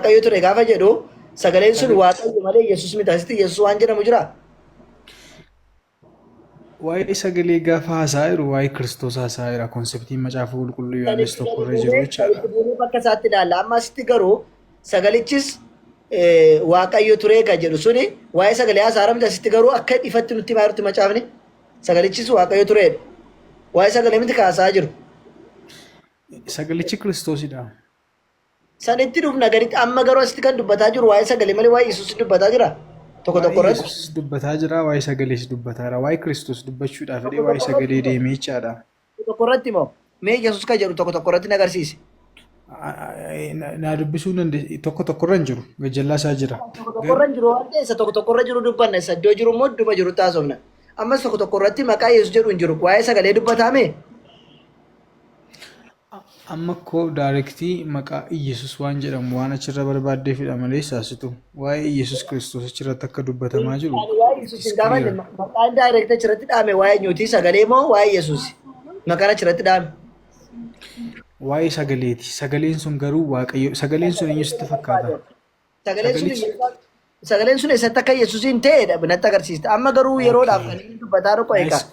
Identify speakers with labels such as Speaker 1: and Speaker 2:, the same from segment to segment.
Speaker 1: waaqayyo ture gaafa jedhu sagaleen sun waaqayyo malee Yesuus miti. Asitti Yesuus waan jedhamu jira.
Speaker 2: Waa'ee sagalee gaafa haasa'aa jiru waa'ee Kiristoos haasa'aa jira. Konseptiin macaafa qulqulluu Yohaannis tokko irra jiru jechaadha.
Speaker 1: Bakka isaatti ilaalla. Amma asitti garuu sagalichis waaqayyo ture kan jedhu suni waa'ee sagalee haasa'aa miti. Asitti garuu akka ifatti nutti himaa jirti macaafni. Sagalichis waaqayyo turedha. Waa'ee sagalee miti haasa'aa jiru.
Speaker 2: Sagalichi Kiristoosidha.
Speaker 1: Sanitti dhufna gaditti amma garuu asitti kan dubbataa jiru waa'ee sagalee malee waa'ee Yesuus dubbataa jira. Tokko tokko irratti.
Speaker 2: Yesuus dubbataa jira, waa'ee sagalees dubbataa jira. Waa'ee Kiristoos dubbachuudhaaf jedhee waa'ee sagalee deemee jechaadha.
Speaker 1: Tokko irratti moo mee Yesuus kan jedhu tokko tokko irratti na agarsiisi.
Speaker 2: Na dubbisuu dandeessi. Tokko tokko irra hin jiru. Gajjallaa isaa jira.
Speaker 1: Tokko tokko irra hin jiru waan ta'eef tokko tokko irra jiru dubbanna. Isa iddoo jiru immoo idduma jiru taasifna. Ammas tokko tokko irratti maqaa Yesuus jedhu hin jiru. Waa'ee sagalee dubbatame.
Speaker 2: Amma koo daayirektii maqaa Iyyasuus waan jedhamu waan achirra barbaaddeefidha malee saasitu. Waa'ee Iyyasuus Kiristoos achirratti akka dubbatamaa jiru.
Speaker 1: Maqaan daayirektii achirratti dhaame waa'ee nyuutii sagalee moo waa'ee Yesuus? Maqaan achirratti dhaame.
Speaker 2: Waa'ee sagaleeti. Sagaleen sun garuu waaqayyo. Sagaleen sun eenyutti fakkaata?
Speaker 1: Sagaleen sun eessatti akka Yesuusiin ta'edha natti agarsiista. Amma garuu yeroodhaaf kan inni dubbataa jiru eegaa.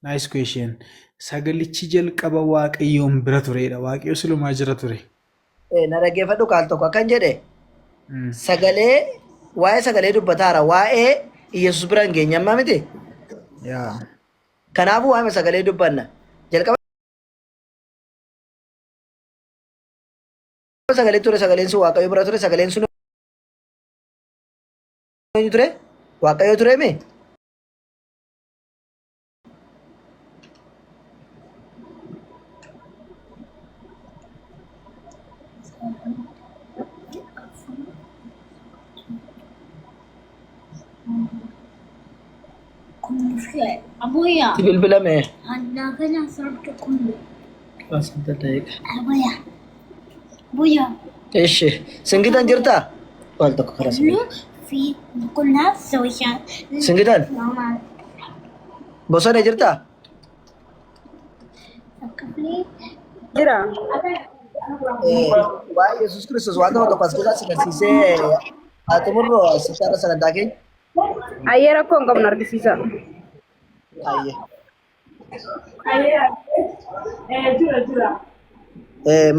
Speaker 2: Nice question. Sagalichi jalqaba waaqayyoon bira turedha. Waaqayyo silumaa jira ture.
Speaker 1: Na dhaggeeffadhu kaal tokko akkan jedhe. Sagalee waa'ee sagalee dubbataara. Waa'ee Yesuus bira hin geenye amma miti. Kanaafuu waa'ee sagalee dubbanna. Jalqaba sagalee ture sagaleen sun waaqayyo bira ture sagaleen sun ture waaqayyo ture mee?
Speaker 3: Abuya.
Speaker 1: Bilbila mee?
Speaker 3: Anda kana sarto kundu.
Speaker 1: Asanta ta'eeka.
Speaker 3: Abuya. Abuya.
Speaker 1: Eeshi. Singitaan jirtaa? Wal tokko karaa
Speaker 3: Lu fi kunaaf social.
Speaker 1: Singitaan?
Speaker 3: Normal.
Speaker 1: Bosona jirtaa?
Speaker 3: Sakapli.
Speaker 4: Jira.
Speaker 1: Waa'ee Yesuus Kiristoos waan tokko tokko as keessaa si agarsiisee haa xumurru asitti sagantaa keenya.
Speaker 4: Ayyee rakkoo hin qabnu argisiisa.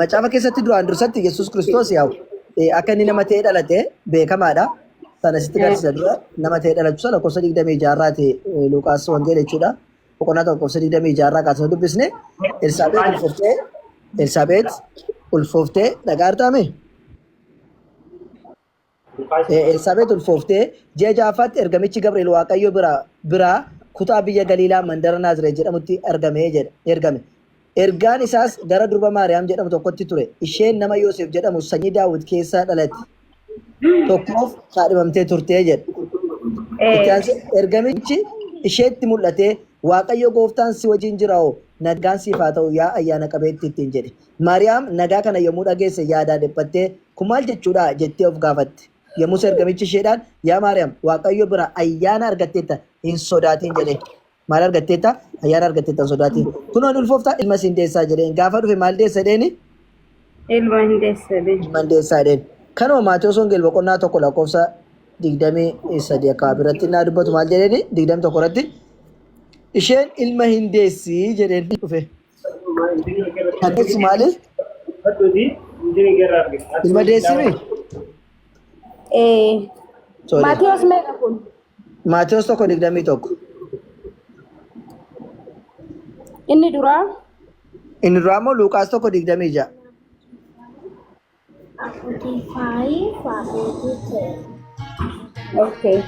Speaker 1: Macaafa keessatti duraan dursatti Yesuus Kiristoos yaa'u akka inni nama ta'ee dhalate beekamaadha. Sana sitti agarsiisa dura nama ta'ee dhalachuu lakkoofsa 26 Luqaas Wangeela jechuudha. Boqonnaa lakkoofsa 26 kaasee dubbisne Elsaabeet ulfooftee dhagaa artaame. Elsaabeet ulfooftee ji'a ja'affaatti ergamichi Gabri'eel Waaqayyo biraa kutaa biyya Galiilaa mandara Naazreet jedhamutti ergame. Ergaan isaas gara durba Maariyaam jedhamu tokkotti ture. Isheen nama Yoosef jedhamu sanyii Daawit keessaa dhalate. Tokkoof kaadhimamtee turtee jedha. Ergamichi isheetti mul'atee Waaqayyo gooftaan si wajjin jira hoo nagaan siif haa ta'u yaa ayyaana qabeetti ittiin jedhe. Maariyaam nagaa kana yommuu dhageesse yaadaan dhiphattee kun maal jechuudha jettee of gaafatte. Yommus ergamichi isheedhaan yaa Maariyaam Waaqayyo bira ayyaana argatteetta hin sodaatin jedhe. Maal argatteetta? Ayyaana argatteetta hin sodaatin. Kunoon ulfooftaa ilma siin deessaa jedheen gaafa dhufe maal deessa jedheeni?
Speaker 4: Ilma hin deessanii.
Speaker 1: Ilma hin deessaa jedheen. Kanuma Maatewos Wongeel boqonnaa tokko lakkoofsa 23 akka biratti naa dubbatu maal jedheeni 21 irratti isheen ilma hin deessii jedheen dhufe. Akkas maali? Ilma deessimi?
Speaker 4: Maatewos meeqa kun?
Speaker 1: Maatewos tokko 21.
Speaker 4: Inni duraa?
Speaker 1: Inni duraa immoo Luqaas tokko 26.
Speaker 3: 45
Speaker 4: Okay.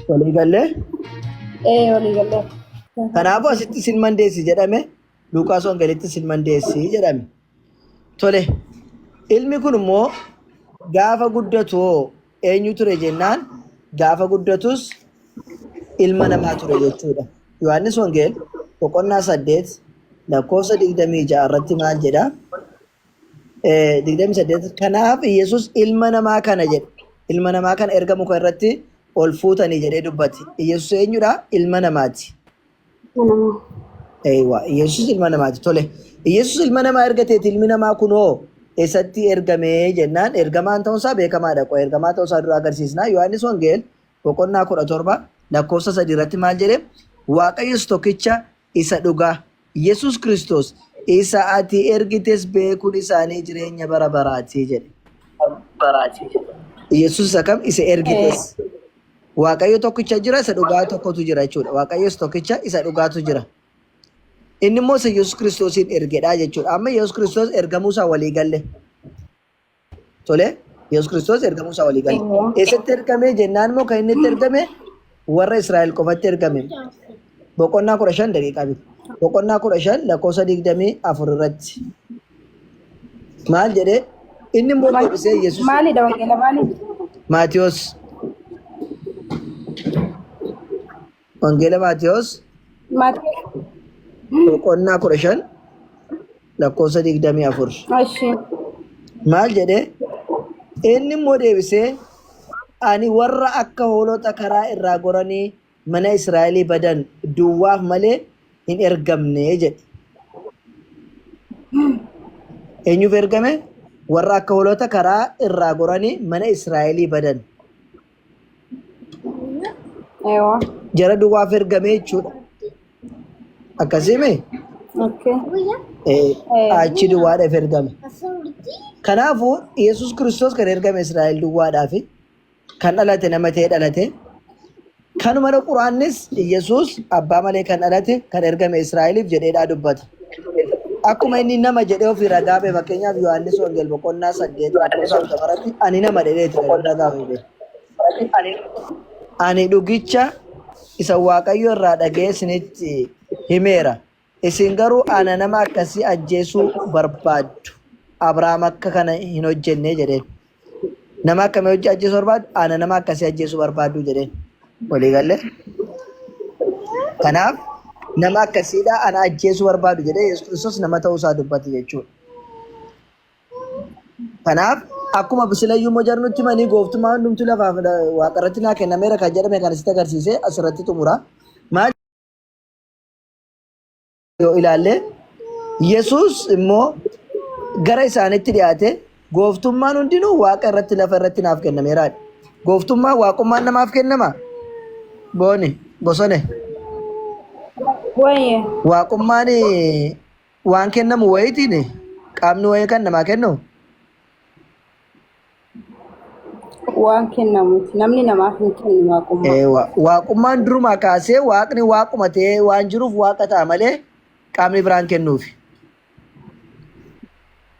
Speaker 1: Walii gallee?
Speaker 4: Walii galee.
Speaker 1: Kanaafuu asitti sin mandeessi jedhame Luqaas Wongelitti sin mandeessi jedhame. Tole ilmi kun immoo gaafa guddatu eenyu ture jennaan gaafa guddatus ilma namaa ture jechuudha. Yohaannis Wongeel boqonnaa 8 lakkoofsa 26 irratti maal jedha? 28 kanaaf Yesuus ilma namaa kana jedhe. Ilma namaa kana erga muka irratti ol fuutanii jedhee dubbate. Yesuus eenyudha? Ilma namaati. Yesuus ilma namaati. Tole Yesuus ilma namaa erga ta'eeti ilmi namaa kunoo eessatti ergamee jennaan ergamaan ta'uusaa beekamaadha. Qo'ee ergamaa ta'uusaa dura agarsiisna. Yohaannis Wongeel boqonnaa 17 lakkoofsa 3 irratti maal jedhe Waaqayyos tokkicha isa dhugaa Yesuus Kiristoos isa ati ergites beekuun isaanii jireenya bara baraati jedhe. Yesuus isa kam isa ergites. Waaqayyo tokkicha jira isa dhugaa tokkotu jira jechuudha. Waaqayyos tokkicha isa dhugaatu jira. Inni immoo isa Yesuus Kiristoosiin ergedha jechuudha. Amma Yesuus Kiristoos ergamuusaa walii galle. Tole Yesuus Kiristoos ergamuusaa walii galle. Eessatti ergame jennaan immoo kan inni itti ergame warra Israa'el qofatti ergame. Boqonnaa 15 daqiiqaa bitu. Boqonnaa 15 lakkoofsa 24 irratti. Maal jedhee inni immoo deebisee Yesuus
Speaker 4: Maalidha wangeela maali?
Speaker 1: Maatiyos. Wangeela Maatiyos
Speaker 4: Maati.
Speaker 1: boqonnaa 15 lakkoofsa 24.
Speaker 4: Ashi.
Speaker 1: Maal jedhee inni immoo deebisee ani warra akka hoolota karaa irraa goranii mana Israa'elii badan duwwaaf malee hin ergamne jedhe. Eenyuuf ergame? Warra akka hoolota karaa irraa goranii mana Israa'elii badan.
Speaker 4: Ewa.
Speaker 1: Jara duwwaaf ergame jechuudha. Akkasimi
Speaker 4: Okay.
Speaker 1: achi duwwaadhaaf ergame. Kanaafuu Yesuus Kiristoos kan ergame Israa'el duwwaadhaaf kan dhalate nama ta'ee dhalate. Kanuma Quraannis Yesuus abbaa malee kan dhalate kan ergame Israa'eliif jedheedhaa dubbata. Akkuma inni nama jedhee ofii ragaa ba'e fakkeenyaaf Yohaannis Wongeel boqonnaa 8 lakkoofsa 40 ani nama jedheetu ragaa ba'e. Ani dhugicha isa Waaqayyo irraa dhaga'ee isinitti himeera. Isin garuu ana nama akkasii ajjeesuu barbaaddu. Abrahaam akka kana hin hojjenne jedheen. Nama akkamii hojii ajjeesuu barbaaddu? Ana nama akkasii ajjeesuu barbaaddu jedheen. Walii galle. Kanaaf nama akkasiidha ana ajjeesuu barbaadu jedhee Yesuus Kiristoos nama ta'uusaa dubbate jechuudha. Kanaaf akkuma bisilayyuu immoo jarnutti manii gooftummaa hundumtuu lafaaf waaqarratti naa kennameera kan jedhame kan asitti agarsiise asirratti xumura. Maal yoo ilaalle Yesuus immoo gara isaanitti dhiyaate gooftummaan hundinuu waaqa irratti lafa irratti naaf kennameera. Gooftummaan waaqummaan namaaf kennama. Booni bosone.
Speaker 4: Wayye.
Speaker 1: Waaqummaan waan kennamu wayitiin qaamni wayii kan namaa kennu.
Speaker 4: Waan kennamuuti. Namni namaaf hin kennu waaqummaa.
Speaker 1: Waaqummaan durumaa kaasee waaqni waaquma ta'ee waan jiruuf waaqa ta'a malee qaamni biraan kennuufi.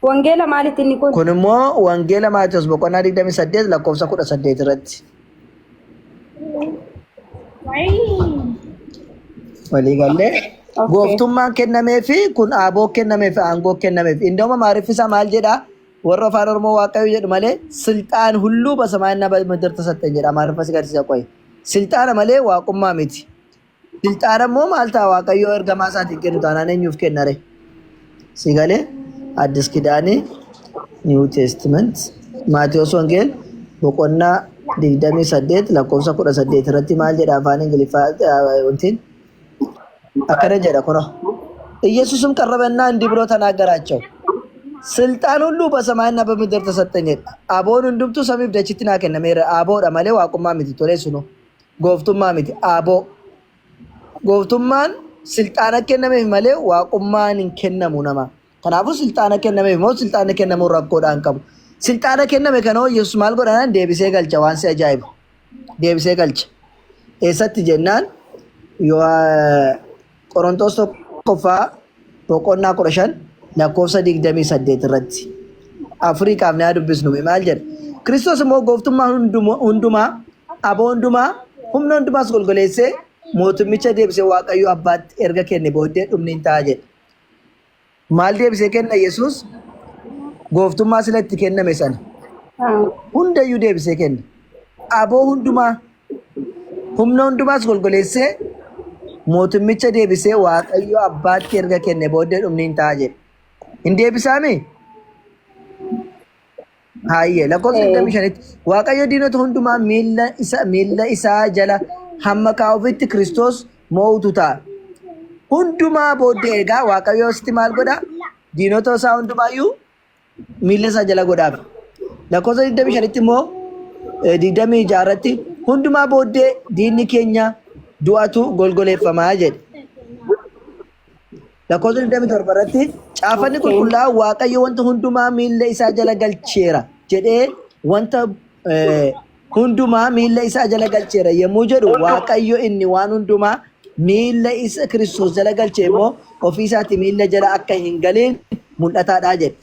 Speaker 4: Wangeela maalitti inni kun?
Speaker 1: Kun immoo wangeela Maatiyos boqonnaa 28 lakkoofsa 18 irratti. Walii gallee gooftummaan kennamee fi kun aaboo kennamee fi aangoo kennamee fi indooma maariiffisaa maal jedhaa warra afaan Oromoo Waaqayyo jedhu malee silxaan hulluu basamaanna ምድር ተሰጠኝ jedha maariiffasi garsiisa qoye. Silxaana malee waaqummaa miti. Silxaana immoo maal ta'a Waaqayyo ergamaa isaatiin kennu taanaan eenyuuf kennare? Si galee Addis Kidaanii New Testament Maatiyos Wongeel boqonnaa 28 lakkoofsa 18 irratti maal jedha afaan Ingiliffaa wantiin akkana jedha kono ኢየሱስም ቀረበና እንዲህ ብሎ ተናገራቸው ስልጣን ሁሉ በሰማይና በምድር ተሰጠኝ አቦን እንድምቱ ሰሚፍ ደችትና ከነሜረ አቦዳ ማለ ዋቁማ ሚቲ ቶሌሱ ነው ጎፍቱማ ሚቲ አቦ ጎፍቱማን ስልጣነ ከነሜ ማለ ዋቁማን ከነሙ ነማ ከናፉ ስልጣነ ከነሜ ሞ ስልጣነ ከነሙ ረቆዳን ቀሙ ስልጣነ ከነሜ ከነው ኢየሱስ ማል ጎዳና ዴቢሴ ገልጨ ዋንሲ አጃይብ ዴቢሴ ገልጨ ኤሰት ጀናን ዮ ቆሮንቶስ qoffaa boqonnaa 15 lakkoofsa 28 irratti Afriikaaf naa dubbisnu maal jedha Kiristoos immoo gooftummaa hundumaa aboo hundumaa humna hundumaas golgoleessee mootummicha deebisee Waaqayyo abbaatti erga kenne booddee dhumni hin ta'a jedha. Maal deebisee kenna Yesuus gooftummaa silatti kenname sana hundayyuu deebisee kenna. Aboo hundumaa humna hundumaas golgoleessee mootummicha deebisee Waaqayyo abbaatti erga kenne booddee dhumni hin ta'a jedhe. Hin deebisaami? Hayyee lakkoofsa 25tti Waaqayyo diinota hundumaa miilla isaa jala hamma kaa'ufitti Kiristoos moo'utu ta'a. Hundumaa booddee egaa Waaqayyo sitti maal godha? Diinota isaa hundumaayyuu miilla isaa jala godhaaf. Lakkoofsa 25tti immoo 26 irratti hundumaa booddee diinni keenya du'atu golgoleeffamaa jedhe. Lakkoofsa 27 irratti caafanni qulqullaa'aan Waaqayyo wanta hundumaa miilla isaa jala galcheera jedhee wanta hundumaa miilla isaa jala galcheera yommuu jedhu Waaqayyo inni waan hundumaa miilla isa Kiristoos jala galchee immoo ofii isaatti miilla jala akka hin galiin mul'ataadha jedhe.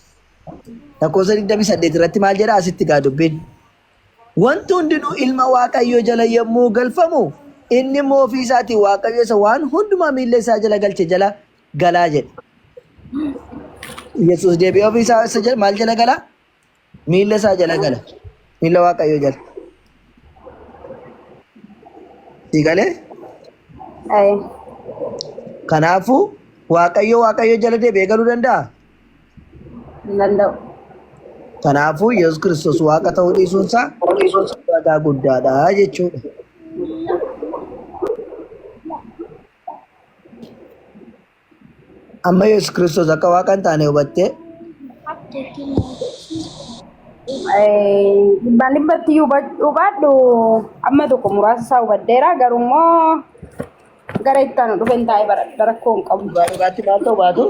Speaker 1: Lakkoofsa 28 irratti maal jedha asitti gaa dubbiin. Wanti hundinuu ilma Waaqayyo jala yommuu galfamu inni immoo ofii isaatii Waaqayyo isa waan hundumaa miilla isaa jala galche jala galaa jedhe. Yesuus deebi'ee ofii isaa jala maal jala gala? Miilla isaa jala gala. Miilla Waaqayyo jala. Siigalee? Kanaafuu Waaqayyo jala deebi'ee galuu danda'a?
Speaker 4: Danda'u.
Speaker 1: Kanaafuu Yesuus Kiristoos Waaqa ta'uu dhiisuunsaa ragaa guddaadha jechuudha. Amma Yesuus Kiristoos akka Waaqa hin taane hubattee
Speaker 4: Dhibbaan dhibbatti hubadhu amma tokko muraasa isaa hubaddeera garummoo gara itti aanu dhufe hin taa'e baradha rakkoo hin qabu.
Speaker 1: dhugaatti maal ta'u baatu?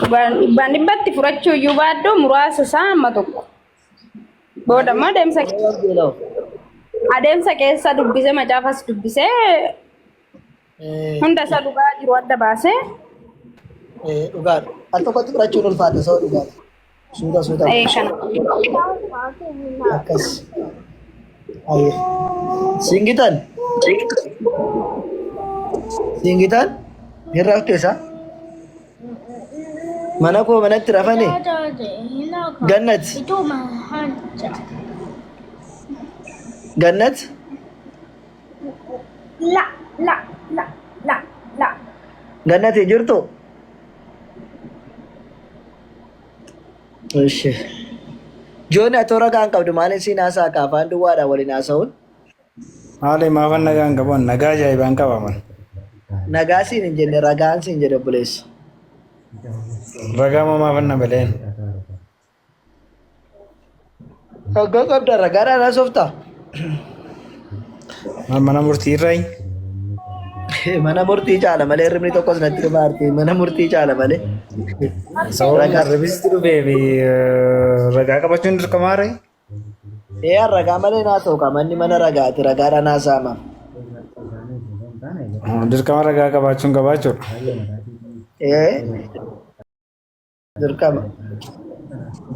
Speaker 4: Dhibbaan dhibbatti furachuu iyyuu baadhu muraasa isaa amma tokko. Booda immoo adeemsa keessa dubbisee macaafas dubbisee hunda isaa dhugaa jiru adda baasee.
Speaker 1: Dhugaadha. Al tokkotti fudhachuun ulfaata ta'uu dhugaadha. Suuta. Akkas. Singitan? Hin rafteessa? Mana koo manatti rafane? Gannat? Gannat?
Speaker 3: La.
Speaker 1: Gannat hin jirtu? Oshi. Jooni atoo ragaan qabdu maaliin siin haasaa akka afaan duwwaadhaan waliin haasa'uun?
Speaker 2: Haala maafan nagaan qaban nagaa ajaa'ibaan qabaman.
Speaker 1: Nagaa siin hin jenne ragaan siin jedhe obboleessi.
Speaker 2: Ragaa maafan na baleen.
Speaker 1: Ragaa qabda ragaadhaan haasoftaa?
Speaker 2: Mana murtii irraayi.
Speaker 1: Mana murtii caala malee hirribni tokkos natti dhumaarti. Mana murtii caala malee.
Speaker 2: Sababa ribisitti dhufeefi ragaa qabachuun dirqamaare.
Speaker 1: Ragaa malee naa ta'u qamanni mana ragaati ragaadhaan haasa'ama.
Speaker 2: Dirqama ragaa qabaachuun qabaachuudha.
Speaker 1: Dirqama.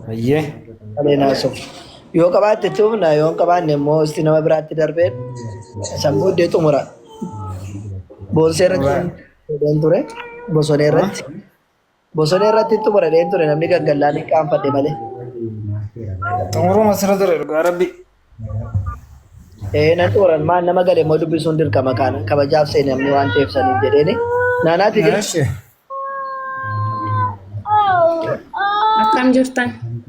Speaker 2: Bayyee.
Speaker 1: Malee naasoo. Yoo qabaatte tuumna yoo hin qabaanne immoo isti nama biraatti darbeen sammuu iddee xumura. Boonsee irratti ture bosonee irratti xumura dheen ture namni gaggallaan hin qaanfadhe malee.
Speaker 2: Xumuruma sirra ture dhugaa rabbi.
Speaker 1: Nan xumuran maal nama gale immoo dubbisuun dirqama kana kabajaaf seene namni waan ta'eef saniin jedheeni. Naanaati jira.
Speaker 2: Naashi.
Speaker 5: Akkam jirtan?